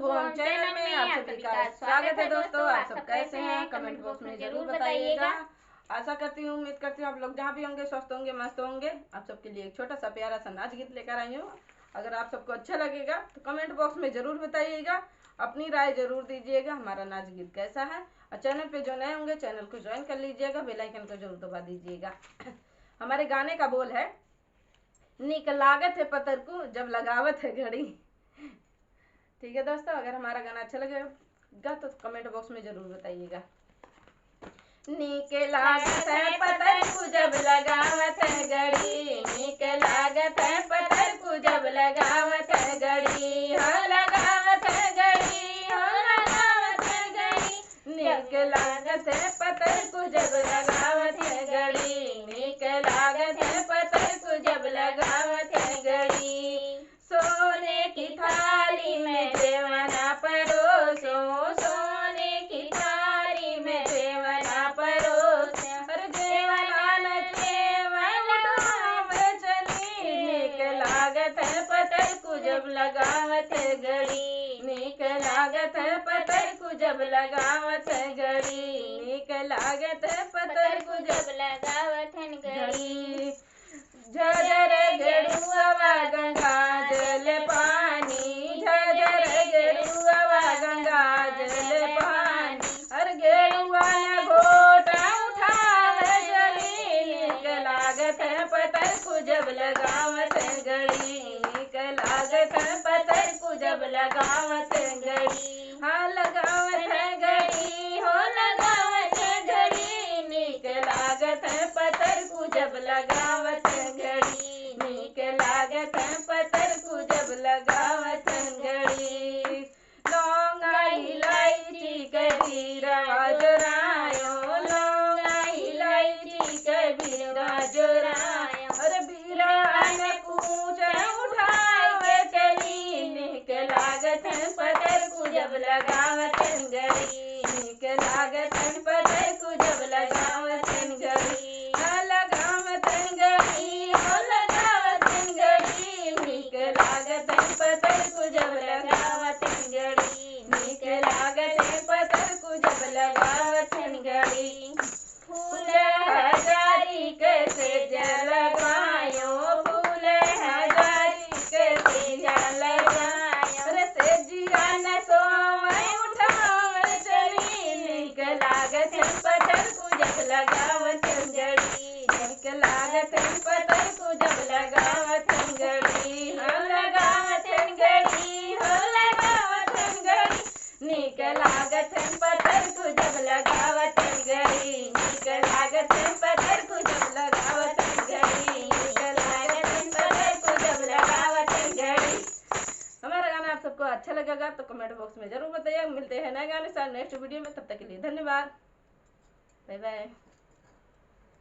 खुशबू home channel में आप सभी का स्वागत है। दोस्तों, आप सब कैसे हैं? कमेंट बॉक्स में जरूर बताइएगा। आशा करती हूँ, उम्मीद करती हूँ आप लोग जहाँ भी होंगे स्वस्थ होंगे, मस्त होंगे। आप सबके लिए एक छोटा सा प्यारा सा नाच गीत लेकर आई हूँ। अगर आप सबको अच्छा लगेगा तो कमेंट बॉक्स में जरूर बताइएगा, अपनी राय जरूर दीजिएगा हमारा नाच गीत कैसा है। और चैनल पे जो नए होंगे चैनल को ज्वाइन कर लीजिएगा, बेल आइकन को जरूर दबा दीजिएगा। हमारे गाने का बोल है, निक लागत है पतर को जब लगावत है घड़ी। ठीक है दोस्तों, अगर हमारा गाना अच्छा लगेगा तो कमेंट बॉक्स में जरूर बताइएगा। निक लागत है पतर को जब लगावत है घड़ी, निक लागत है पतर को जब लगावत है घड़ी, हो लगावत है घड़ी, हो लगावत है घड़ी। निक लागत है पतर को जब लगावत है घड़ी, निक लागत है पतर को जब लगावत है घड़ी। सोने की थाली में जेवना परोसो, सोने की थाली में जेवना परोसो, और जेवना न जेवन चली। निक लागत है पतर को जब लगावत है घड़ी, निक लागत है पतर को जब लगावत है घड़ी, निक लागत है पतर को जब लगावत है घड़ी। झझर गेरुआ गंगा जल पानी, झझर गेरुआ गंगा जल पानी, और गेरुआ न घोटा उठावे जली। निक लागत है पतर को जब लगावत है घड़ी, निक लागत है पतर को जब लगावत है घड़ी। हाँ लगावत है घड़ी, हो लगावत है घड़ी। निक लागत है पतर को जब लगावत है घड़ी, निक लागत है पतर को जब लगावत है घड़ी। लौंगा इलायची कबीरवा जोरायो, लौंगा इलायची कबीरवा जोरायो, और बीरा न कूच उठावे चली। निक लागत है पतर को जब लगावत है घड़ी, निक लागत है पतर को जब लगावत है घड़ी। लगावत है घड़ी, हो लगावत है घड़ी। निक लागत है पतर को जब लगावत है घड़ी, निक लागत है पतर को जब लगावत है घड़ी। फूल हजारी कैसे जलवायो, फूल हजारी कैसे जलवायो, अरे से जिया न सोवे उठावे चली। निक लागत है पतर को जब लगावत है घड़ी, निक लागत है पतर को जब लगावत है घड़ी। हो लगावत है घड़ी, हो लगावत है घड़ी। निक लागत है पतर को जब लगावत है घड़ी, निक लागत है पतर को जब लगावत है घड़ी, निक लागत है पतर को जब लगावत है घड़ी। हमारा गाना आप सबको अच्छा लगेगा तो कमेंट बॉक्स में जरूर बताइए। मिलते हैं नए गाने साथ नेक्स्ट वीडियो में, तब तक के लिए धन्यवाद, बाय बाय।